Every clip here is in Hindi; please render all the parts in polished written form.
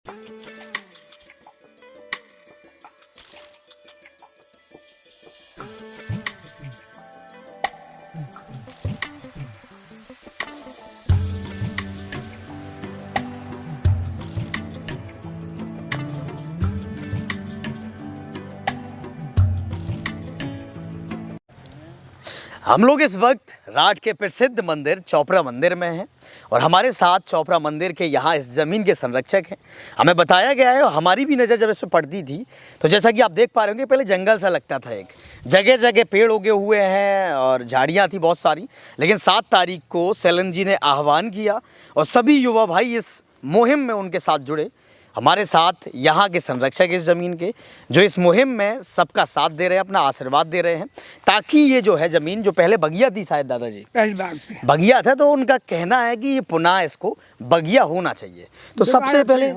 हम लोग इस वक्त राठ के प्रसिद्ध मंदिर चोपड़ा मंदिर में हैं और हमारे साथ चोपड़ा मंदिर के यहाँ इस ज़मीन के संरक्षक हैं। हमें बताया गया है और हमारी भी नज़र जब इस पर पड़ती थी तो जैसा कि आप देख पा रहे होंगे, पहले जंगल सा लगता था, एक जगह जगह पेड़ उगे हुए हैं और झाड़ियाँ थी बहुत सारी। लेकिन 7 तारीख को सेलन जी ने आह्वान किया और सभी युवा भाई इस मुहिम में उनके साथ जुड़े। हमारे साथ यहाँ के संरक्षक इस ज़मीन के, जो इस मुहिम में सबका साथ दे रहे हैं, अपना आशीर्वाद दे रहे हैं, ताकि ये जो है ज़मीन जो पहले बगिया थी, शायद दादाजी पहली बात बगिया था, तो उनका कहना है कि ये पुनः इसको बगिया होना चाहिए। तो सबसे पहले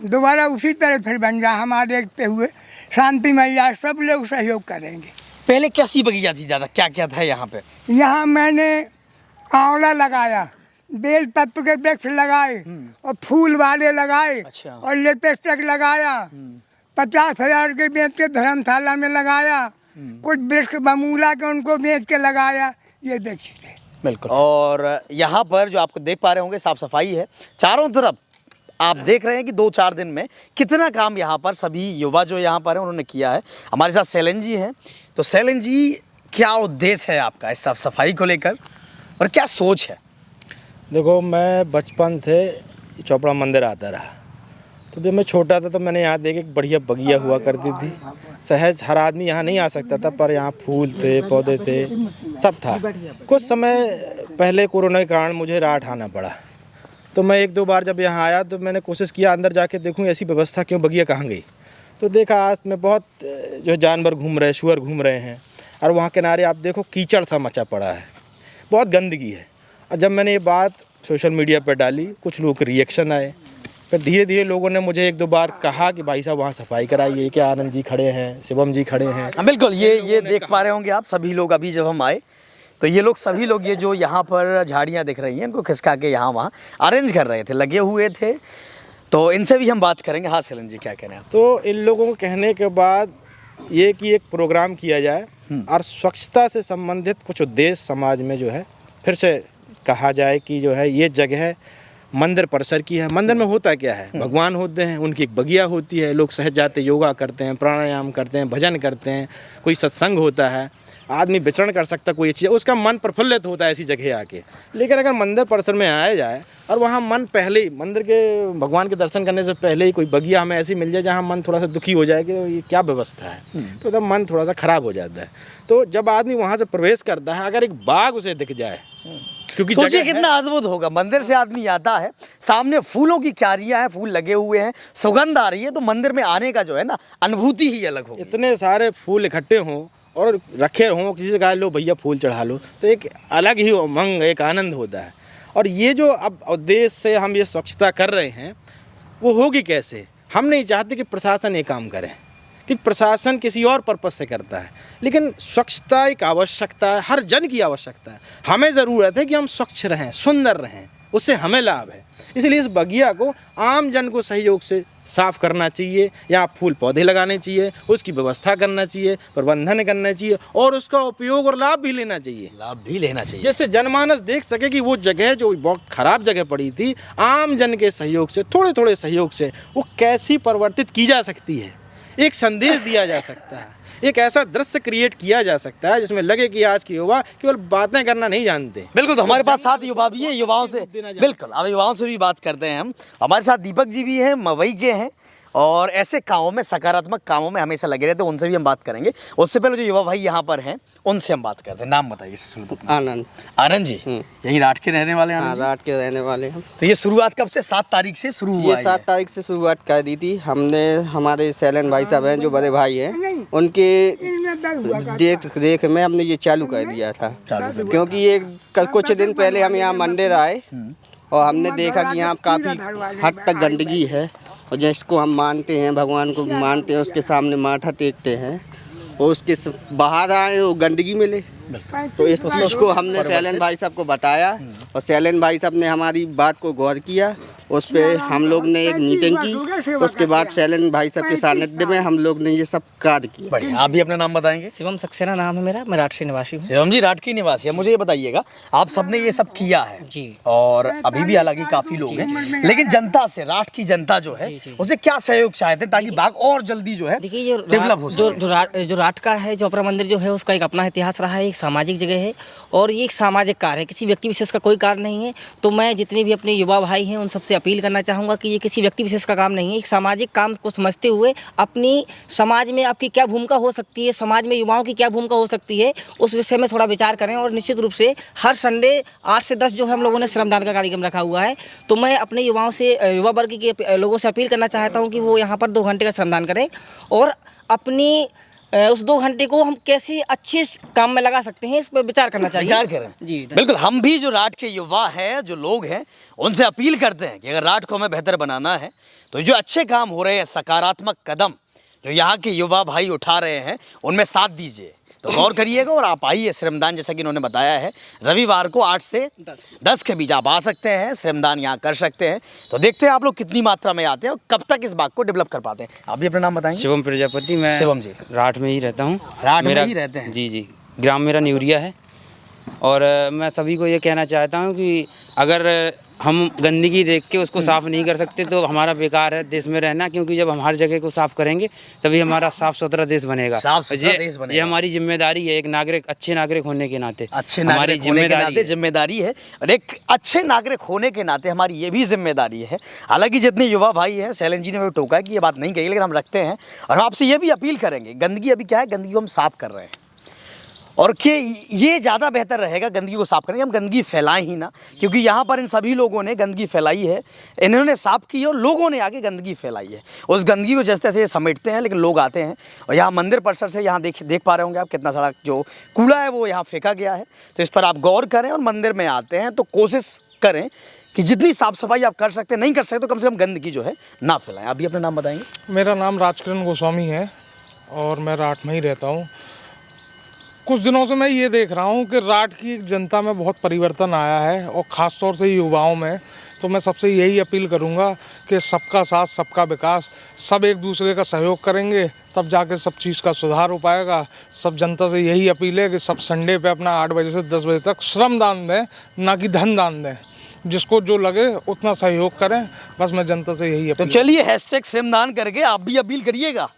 दोबारा उसी तरह फिर बन जाए, हमारे देखते हुए शांति मिल जाए, सब लोग सहयोग करेंगे। पहले कैसी बगिया थी दादा, क्या क्या था यहाँ पे? यहाँ मैंने आंवला लगाया, बेल पत्र के वृक्ष लगाए और फूल वाले लगाए। अच्छा। और लिपस्टिक लगाया। 50,000 के बेच के धर्मशाला में लगाया। कुछ वृक्ष बमूला के उनको बेच के लगाया। ये देखिए बिल्कुल। और यहाँ पर जो आपको देख पा रहे होंगे, साफ सफाई है चारों तरफ। आप देख रहे हैं कि 2-4 दिन में कितना काम यहाँ पर सभी युवा जो यहाँ पर हैं उन्होंने किया है। हमारे साथ सेलन जी हैं। तो सेलन जी, क्या उद्देश्य है आपका इस साफ सफाई को लेकर और क्या सोच है? देखो, मैं बचपन से चोपड़ा मंदिर आता रहा, तो जब मैं छोटा था तो मैंने यहाँ देख एक बढ़िया बगिया हुआ करती थी। सहज हर आदमी यहाँ नहीं आ सकता था, पर यहाँ फूल थे, पौधे थे, सब था। कुछ समय पहले कोरोना के कारण मुझे राठ आना पड़ा, तो मैं 1-2 बार जब यहाँ आया तो मैंने कोशिश किया अंदर जाके देखूँ ऐसी व्यवस्था क्यों, बगिया कहाँ गई। तो देखा आज में बहुत जो जानवर घूम रहे, सुअर घूम रहे हैं, और वहाँ किनारे आप देखो कीचड़ सा मचा पड़ा है, बहुत गंदगी है। और जब मैंने ये बात सोशल मीडिया पर डाली, कुछ लोगों के रिएक्शन आए। फिर धीरे धीरे लोगों ने मुझे 1-2 बार कहा कि भाई साहब वहाँ सफाई कराइए। क्या आनंद जी खड़े हैं, शिवम जी खड़े हैं। बिल्कुल, ये देख पा रहे होंगे आप सभी लोग। अभी जब हम आए तो ये लोग सभी लोग, ये जो यहाँ पर झाड़ियाँ दिख रही हैं, इनको खिसका के यहाँ वहाँ अरेंज कर रहे थे, लगे हुए थे। तो इनसे भी हम बात करेंगे। हाँ सेलन जी, क्या कह रहे हैं आप? तो इन लोगों को कहने के बाद ये कि एक प्रोग्राम किया जाए और स्वच्छता से संबंधित कुछ उद्देश्य समाज में जो है फिर से कहा जाए कि जो है ये जगह मंदिर परिसर की है। मंदिर में होता क्या है, भगवान होते हैं, उनकी एक बगिया होती है, लोग सहज जाते योगा करते हैं, प्राणायाम करते हैं, भजन करते हैं, कोई सत्संग होता है, आदमी विचरण कर सकता, कोई चीज़, उसका मन प्रफुल्लित होता है ऐसी जगह आके। लेकिन अगर मंदिर परिसर में आया जाए और वहाँ मन पहले ही मंदिर के भगवान के दर्शन करने से पहले ही कोई बगिया हमें ऐसी मिल जाए जहाँ मन थोड़ा सा दुखी हो जाए कि ये क्या व्यवस्था है, तो तब मन थोड़ा सा खराब हो जाता है। तो जब आदमी वहाँ से प्रवेश करता है, अगर एक बाग उसे दिख जाए, क्योंकि सोचिए कितना अद्भुत होगा। मंदिर से आदमी आता है, सामने फूलों की क्यारियां हैं, फूल लगे हुए हैं, सुगंध आ रही है, तो मंदिर में आने का जो है ना अनुभूति ही अलग होगी। इतने सारे फूल इकट्ठे हों और रखे हों, किसी से कहा लो भैया फूल चढ़ा लो, तो एक अलग ही उमंग, एक आनंद होता है। और ये जो अब उद्देश्य से हम ये स्वच्छता कर रहे हैं, वो होगी कैसे? हम नहीं चाहते कि प्रशासन ये काम करे, कि प्रशासन किसी और पर्पस से करता है, लेकिन स्वच्छता एक आवश्यकता है, हर जन की आवश्यकता है। हमें ज़रूरत है कि हम स्वच्छ रहें, सुंदर रहें, उससे हमें लाभ है। इसलिए इस बगिया को आम जन को सहयोग से साफ़ करना चाहिए, यहाँ फूल पौधे लगाने चाहिए, उसकी व्यवस्था करना चाहिए, प्रबंधन करना चाहिए और उसका उपयोग और लाभ भी लेना चाहिए। जैसे जनमानस देख सके कि वो जगह जो बहुत ख़राब जगह पड़ी थी, आम जन के सहयोग से, थोड़े थोड़े सहयोग से वो कैसी परिवर्तित की जा सकती है। एक संदेश दिया जा सकता है, एक ऐसा दृश्य क्रिएट किया जा सकता है जिसमें लगे कि आज के युवा केवल बातें करना नहीं जानते। बिल्कुल, तो हमारे पास 7 युवा भी है, युवाओं से बिल्कुल अब युवाओं से भी बात करते हैं हम। हमारे साथ दीपक जी भी हैं, मवई के हैं और ऐसे कामों में, सकारात्मक कामों में हमेशा लगे रहते हैं, उनसे भी हम बात करेंगे। उससे पहले जो युवा भाई यहाँ पर हैं उनसे हम बात करते हैं। नाम बताइए। आनंद। आनंद जी, यही राठ के रहने वाले हैं? हाँ, राठ के रहने वाले हैं। तो ये शुरुआत कब से? 7 तारीख से शुरू हुआ? ये 7 तारीख से शुरुआत कर दी थी हमने। हमारे सेलन भाई साहब हैं जो बड़े भाई हैं, उनके देख में हमने ये चालू कर दिया था। क्योंकि ये कुछ दिन पहले हम यहाँ मंदिर आए और हमने देखा कि यहाँ काफ़ी हद तक गंदगी है और जिसको हम मानते हैं, भगवान को मानते हैं, उसके सामने माथा टेकते हैं और उसके बाहर आए वो गंदगी मिले। तो इस चीज़ को हमने सेलन भाई साहब को बताया और सेलन भाई साहब ने हमारी बात को गौर किया उस पर हम लोग ने एक मीटिंग की। उसके बाद सैलन भाई साहब के सानिध्य में हम लोग ने ये सब कार्य किया। बढ़िया। आप भी अपना नाम बताएंगे? शिवम सक्सेना नाम है मेरा, मैं राष्ट्रीय निवासी हूँ। शिवम जी राट की निवासी है। मुझे ये बताइएगा, आप सबने ये सब किया है जी। और अभी भी हालांकि काफी लोग हैं, लेकिन जनता से, राट की जनता जो है उसे क्या सहयोग चाहते हैं ताकि बाग और जल्दी जो है देखिए, डेवलप हो सके? जो राट का है, चोपड़ा मंदिर जो है उसका एक अपना इतिहास रहा है, एक सामाजिक जगह है और ये एक सामाजिक कार्य है, किसी व्यक्ति विशेष का कोई कार्य नहीं है। तो मैं जितने भी अपने युवा भाई हैं उन सबसे अपील करना चाहूँगा कि ये किसी व्यक्ति विशेष का काम नहीं है, एक सामाजिक काम को समझते हुए अपनी समाज में आपकी क्या भूमिका हो सकती है, समाज में युवाओं की क्या भूमिका हो सकती है, उस विषय में थोड़ा विचार करें। और निश्चित रूप से हर संडे 8 से 10 जो है हम लोगों ने श्रमदान का कार्यक्रम रखा हुआ है। तो मैं अपने युवाओं से, युवा वर्ग के लोगों से अपील करना चाहता हूँ कि वो यहाँ पर 2 घंटे का श्रमदान करें और अपनी उस 2 घंटे को हम कैसे अच्छे काम में लगा सकते हैं, इस पर विचार करना चाहिए। विचार करें जी, बिल्कुल। हम भी जो राट के युवा हैं, जो लोग हैं, उनसे अपील करते हैं कि अगर राट को हमें बेहतर बनाना है तो जो अच्छे काम हो रहे हैं, सकारात्मक कदम जो यहाँ के युवा भाई उठा रहे हैं, उनमें साथ दीजिए। तो गौर करिएगा और आप आइए श्रमदान, जैसा कि इन्होंने बताया है, रविवार को 8 से 10 के बीच आप आ सकते हैं, श्रमदान यहाँ कर सकते हैं। तो देखते हैं आप लोग कितनी मात्रा में आते हैं और कब तक इस बाग को डेवलप कर पाते हैं। आप भी अपना नाम बताएंगे? शिवम प्रजापति। मैं शिवम जी राठ में ही रहता हूँ। राट में ही रहते हैं? जी जी, ग्राम मेरा न्यूरिया है। और मैं सभी को ये कहना चाहता हूँ कि अगर हम गंदगी देख के उसको साफ़ नहीं कर सकते तो हमारा बेकार है देश में रहना, क्योंकि जब हम हर जगह को साफ़ करेंगे तभी हमारा साफ़ सुथरा देश बनेगा। साफ सुथरा देश बनेगा। ये हमारी जिम्मेदारी है, एक नागरिक, अच्छे नागरिक होने के नाते। अच्छे नागरिक होने के नाते जिम्मेदारी है, और एक अच्छे नागरिक होने के नाते हमारी ये भी जिम्मेदारी है। हालांकि जितने युवा भाई हैं, सैलन जी ने भी टोका है कि ये बात नहीं कही, लेकिन हम रखते हैं और हम आपसे ये भी अपील करेंगे, गंदगी अभी क्या है, गंदगी को हम साफ कर रहे हैं और कि ये ज़्यादा बेहतर रहेगा गंदगी को साफ़ करेंगे, हम गंदगी फैलाएं ही ना, क्योंकि यहाँ पर इन सभी लोगों ने गंदगी फैलाई है, इन्होंने साफ़ की है और लोगों ने आगे गंदगी फैलाई है। उस गंदगी को जैसे तैसे ये समेटते हैं, लेकिन लोग आते हैं और यहाँ मंदिर परिसर से यहाँ देख पा रहे होंगे आप कितना सारा जो कूड़ा है वो यहाँ फेंका गया है। तो इस पर आप गौर करें और मंदिर में आते हैं तो कोशिश करें कि जितनी साफ़ सफाई आप कर सकते हैं, नहीं कर सकते तो कम से कम गंदगी जो है ना फैलाएं। आप भी अपना नाम बताएंगे? मेरा नाम राजकिरण गोस्वामी है और मैं राठ में ही रहता हूँ। कुछ दिनों से मैं ये देख रहा हूँ कि राठ की जनता में बहुत परिवर्तन आया है और ख़ास तौर से युवाओं में। तो मैं सबसे यही अपील करूँगा कि सबका साथ सबका विकास, सब एक दूसरे का सहयोग करेंगे तब जाके सब चीज़ का सुधार हो पाएगा। सब जनता से यही अपील है कि सब संडे पे अपना 8 बजे से 10 बजे तक श्रम दान दें, ना कि धन दान दें। जिसको जो लगे उतना सहयोग करें, बस मैं जनता से यही अपील। तो चलिए हैशटैग श्रमदान करके आप भी अपील करिएगा,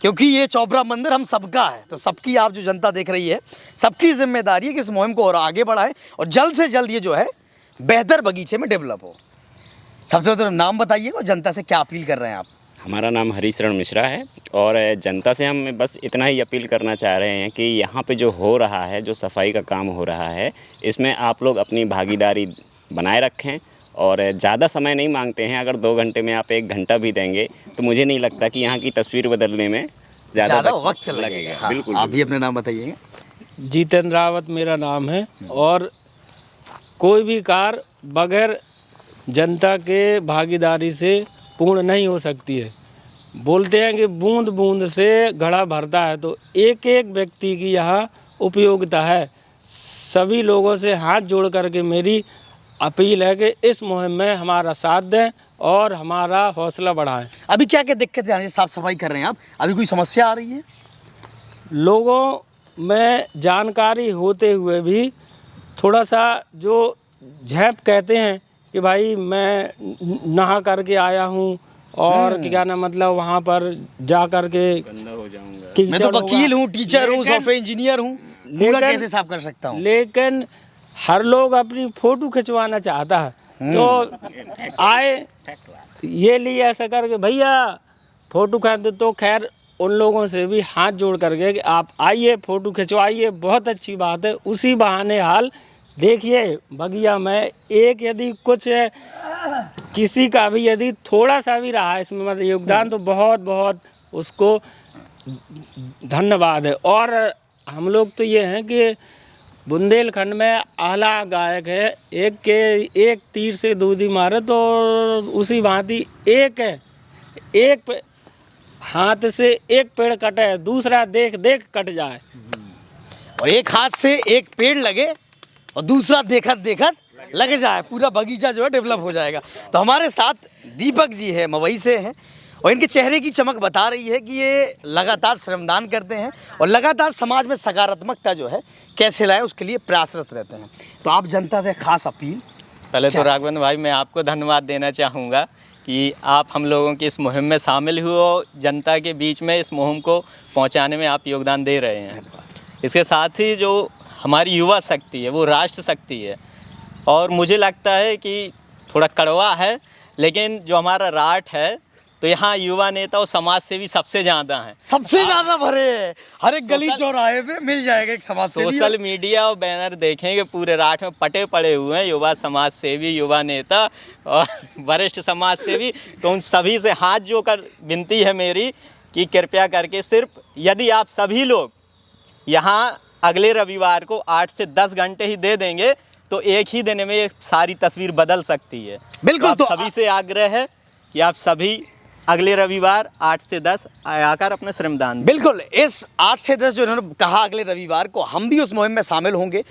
क्योंकि ये चोपड़ा मंदिर हम सबका है। तो सबकी, आप जो जनता देख रही है, सबकी जिम्मेदारी है कि इस मुहिम को और आगे बढ़ाएं और जल्द से जल्द ये जो है बेहतर बगीचे में डेवलप हो। सबसे पहले नाम बताइएगा, जनता से क्या अपील कर रहे हैं आप? हमारा नाम हरीशरण मिश्रा है और जनता से हम बस इतना ही अपील करना चाह रहे हैं कि यहाँ पे जो हो रहा है, जो सफाई का काम हो रहा है, इसमें आप लोग अपनी भागीदारी बनाए रखें और ज़्यादा समय नहीं मांगते हैं। अगर 2 घंटे में आप 1 घंटा भी देंगे तो मुझे नहीं लगता कि यहाँ की तस्वीर बदलने में ज़्यादा वक्त लगेगा। हाँ, बिल्कुल। आप भी अपना नाम बताइएगा? जितेंद्र रावत मेरा नाम है और कोई भी कार्य बगैर जनता के भागीदारी से पूर्ण नहीं हो सकती है। बोलते हैं कि बूंद बूंद से घड़ा भरता है, तो एक एक व्यक्ति की यहाँ उपयोगिता है। सभी लोगों से हाथ जोड़ करके मेरी अपील है कि इस मुहिम में हमारा साथ दें और हमारा हौसला बढ़ाएं। अभी क्या क्या दिक्कतें आ रही है? साफ सफाई कर रहे हैं आप, अभी कोई समस्या आ रही है? लोगों में जानकारी होते हुए भी थोड़ा सा जो झेप कहते हैं कि भाई मैं नहा करके आया हूँ और क्या ना, मतलब वहाँ पर जा करके गंदा हो जाऊंगा, मैं तो वकील हूँ, टीचर हूँ, सॉफ्टवेयर इंजीनियर हूँ, कूड़ा कैसे साफ कर सकता हूँ? लेकिन हर लोग अपनी फोटो खिंचवाना चाहता है, तो आए ये लिए ऐसा करके भैया फ़ोटो खींच, तो खैर उन लोगों से भी हाथ जोड़ करके कि आप आइए फ़ोटो खिंचवाइए, बहुत अच्छी बात है। उसी बहाने हाल देखिए बगिया में एक यदि कुछ किसी का भी यदि थोड़ा सा भी रहा इसमें मतलब योगदान, तो बहुत बहुत उसको धन्यवाद है। और हम लोग तो ये हैं कि बुंदेलखंड में आला गायक है, एक तीर से 2 दी मारे, तो उसी भांति एक हाथ से एक पेड़ कटे, दूसरा देख देख कट जाए। और एक हाथ से एक पेड़ लगे और दूसरा देखत देखत लग जाए, पूरा बगीचा जो है डेवलप हो जाएगा। तो हमारे साथ दीपक जी है, मवई से हैं, और इनके चेहरे की चमक बता रही है कि ये लगातार श्रमदान करते हैं और लगातार समाज में सकारात्मकता जो है कैसे लाएं उसके लिए प्रयासरत रहते हैं। तो आप जनता से खास अपील। पहले तो राघवेंद्र भाई मैं आपको धन्यवाद देना चाहूँगा कि आप हम लोगों की इस मुहिम में शामिल हुए और जनता के बीच में इस मुहिम को पहुँचाने में आप योगदान दे रहे हैं। इसके साथ ही जो हमारी युवा शक्ति है वो राष्ट्र शक्ति है, और मुझे लगता है कि थोड़ा कड़वा है लेकिन जो हमारा राठ है तो यहाँ युवा नेता और समाज सेवी सबसे ज़्यादा हैं, सबसे ज़्यादा भरे हैं। हर एक गली चौराहे पे मिल जाएगा एक समाज सेवी। सोशल मीडिया और बैनर देखेंगे पूरे राठ में पटे पड़े हुए हैं युवा समाज सेवी, युवा नेता और वरिष्ठ समाज सेवी। तो उन सभी से हाथ जोड़कर विनती है मेरी कि कृपया करके सिर्फ यदि आप सभी लोग यहाँ अगले रविवार को 8 से 10 घंटे ही दे देंगे तो एक ही दिन में ये सारी तस्वीर बदल सकती है। बिल्कुल। तो सभी से आग्रह है कि आप सभी अगले रविवार 8 से 10 आकर अपना श्रमदान। बिल्कुल, इस 8 से 10 जो इन्होंने कहा अगले रविवार को हम भी उस मुहिम में शामिल होंगे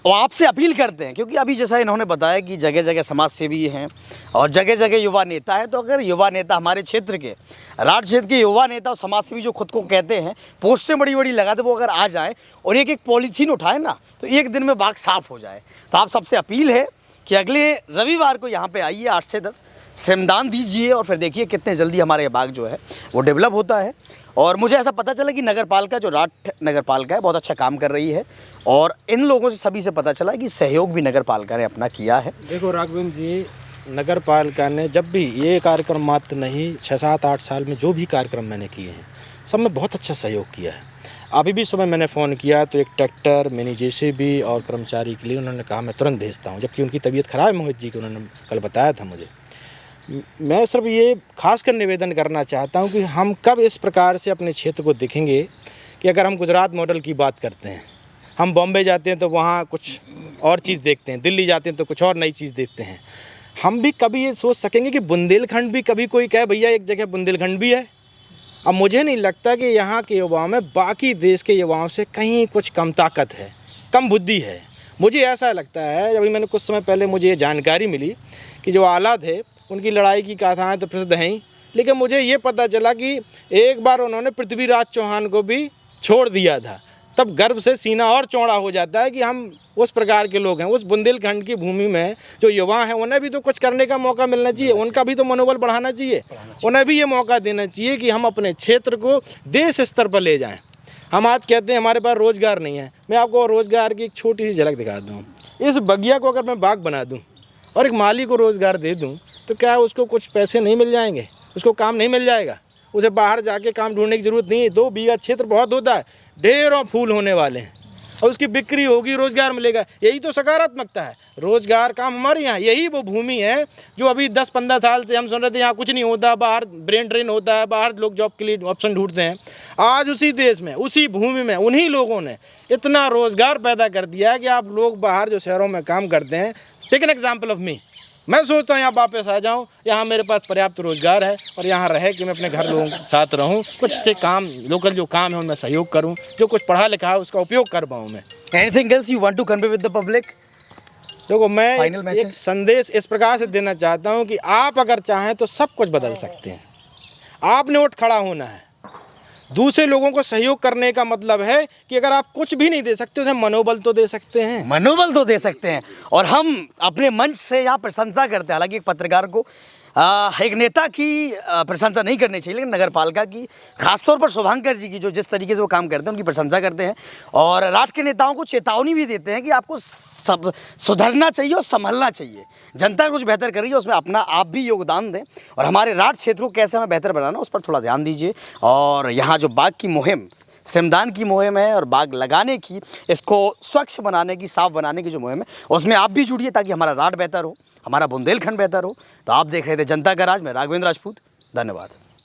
और आपसे अपील करते हैं, क्योंकि अभी जैसा इन्होंने बताया कि जगह जगह समाज सेवी हैं और जगह जगह युवा नेता हैं। तो अगर युवा नेता हमारे क्षेत्र के, राठ क्षेत्र के युवा नेता और समाज सेवी जो खुद को कहते हैं, पोस्टें बड़ी बड़ी लगाते, वो अगर आ जाएँ और एक एक पॉलीथीन उठाए ना तो एक दिन में बाग साफ़ हो जाए। तो आप सबसे अपील है कि अगले रविवार को यहाँ पर आइए, 8 से 10 श्रमदान दीजिए और फिर देखिए कितने जल्दी हमारा ये बाग जो है वो डेवलप होता है। और मुझे ऐसा पता चला कि नगर पालिका जो राठ नगर पालिका है बहुत अच्छा काम कर रही है, और इन लोगों से सभी से पता चला कि सहयोग भी नगर पालिका ने अपना किया है। देखो राघवेंद्र जी, नगर पालिका ने जब भी ये कार्यक्रम मात्र नहीं 6-7-8 साल में जो भी कार्यक्रम मैंने किए हैं सब में बहुत अच्छा सहयोग किया है। अभी भी सुबह मैंने फ़ोन किया तो एक ट्रैक्टर, मिनी जेसीबी और कर्मचारी के लिए उन्होंने कहा मैं तुरंत भेजता हूँ, जबकि उनकी तबीयत ख़राब है, मोहित जी को उन्होंने कल बताया था मुझे। मैं सिर्फ ये खासकर निवेदन करना चाहता हूँ कि हम कब इस प्रकार से अपने क्षेत्र को देखेंगे कि अगर हम गुजरात मॉडल की बात करते हैं, हम बॉम्बे जाते हैं तो वहाँ कुछ और चीज़ देखते हैं, दिल्ली जाते हैं तो कुछ और नई चीज़ देखते हैं, हम भी कभी ये सोच सकेंगे कि बुंदेलखंड भी कभी कोई कहे भैया एक जगह बुंदेलखंड भी है। अब मुझे नहीं लगता कि यहाँ के युवाओं में बाकी देश के युवाओं से कहीं कुछ कम ताकत है, कम बुद्धि है। मुझे ऐसा लगता है, अभी मैंने कुछ समय पहले मुझे ये जानकारी मिली कि जो आला थे उनकी लड़ाई की गाथाएँ तो प्रसिद्ध हैं ही, लेकिन मुझे ये पता चला कि एक बार उन्होंने पृथ्वीराज चौहान को भी छोड़ दिया था। तब गर्व से सीना और चौड़ा हो जाता है कि हम उस प्रकार के लोग हैं। उस बुंदेलखंड की भूमि में जो युवा हैं उन्हें भी तो कुछ करने का मौका मिलना चाहिए, उनका भी तो मनोबल बढ़ाना चाहिए, उन्हें भी ये मौका देना चाहिए कि हम अपने क्षेत्र को देश स्तर पर ले जाएँ। हम आज कहते हैं हमारे पास रोज़गार नहीं है, मैं आपको रोज़गार की एक छोटी सी झलक दिखा दूँ। इस बगिया को अगर मैं बाग बना दूँ और एक माली को रोज़गार दे दूँ तो क्या उसको कुछ पैसे नहीं मिल जाएंगे, उसको काम नहीं मिल जाएगा, उसे बाहर जाके काम ढूंढने की ज़रूरत नहीं है। 2 बीघा क्षेत्र बहुत होता है, ढेरों फूल होने वाले हैं और उसकी बिक्री होगी, रोज़गार मिलेगा। यही तो सकारात्मकता है, रोज़गार काम हमारे यहाँ। यही वो भूमि है जो अभी 10-15 साल से हम सुन रहे थे यहाँ कुछ नहीं होता, बाहर ब्रेन ड्रेन होता है, बाहर लोग जॉब के लिए ऑप्शन ढूंढते हैं। आज उसी देश में, उसी भूमि में, उन्हीं लोगों ने इतना रोज़गार पैदा कर दिया है कि आप लोग बाहर जो शहरों में काम करते हैं, take an example of me, मैं सोचता हूँ यहाँ वापस आ जाऊँ, यहाँ मेरे पास पर्याप्त रोज़गार है और यहाँ रहे कि मैं अपने घर लोगों के साथ रहूँ, कुछ से काम लोकल जो काम है उनमें सहयोग करूँ, जो कुछ पढ़ा लिखा है उसका उपयोग कर पाऊँ मैं। Anything else you want to convey with the public? देखो मैं एक संदेश इस प्रकार से देना चाहता हूँ कि आप अगर चाहें तो सब कुछ बदल सकते हैं। आपने उठ खड़ा होना है। दूसरे लोगों को सहयोग करने का मतलब है कि अगर आप कुछ भी नहीं दे सकते उन्हें मनोबल तो दे सकते हैं, मनोबल तो दे सकते हैं। और हम अपने मंच से यहाँ प्रशंसा करते हैं, हालांकि एक पत्रकार को एक नेता की प्रशंसा नहीं करनी चाहिए, लेकिन नगर पालिका की, खासतौर पर शुभांकर जी की, जो जिस तरीके से वो काम करते हैं उनकी प्रशंसा करते हैं और राठ के नेताओं को चेतावनी भी देते हैं कि आपको सब सुधरना चाहिए और संभलना चाहिए। जनता कुछ बेहतर कर रही है, उसमें अपना आप भी योगदान दें और हमारे राठ क्षेत्र को कैसे हमें बेहतर बनाना उस पर थोड़ा ध्यान दीजिए। और यहाँ जो बाग की मुहिम, श्रमदान की मुहिम है और बाग लगाने की, इसको स्वच्छ बनाने की, साफ बनाने की जो मुहिम है, उसमें आप भी जुड़िए ताकि हमारा राठ बेहतर हो, हमारा बुंदेलखंड बेहतर हो। तो आप देख रहे थे जनता का राज में राघवेंद्र राजपूत। धन्यवाद।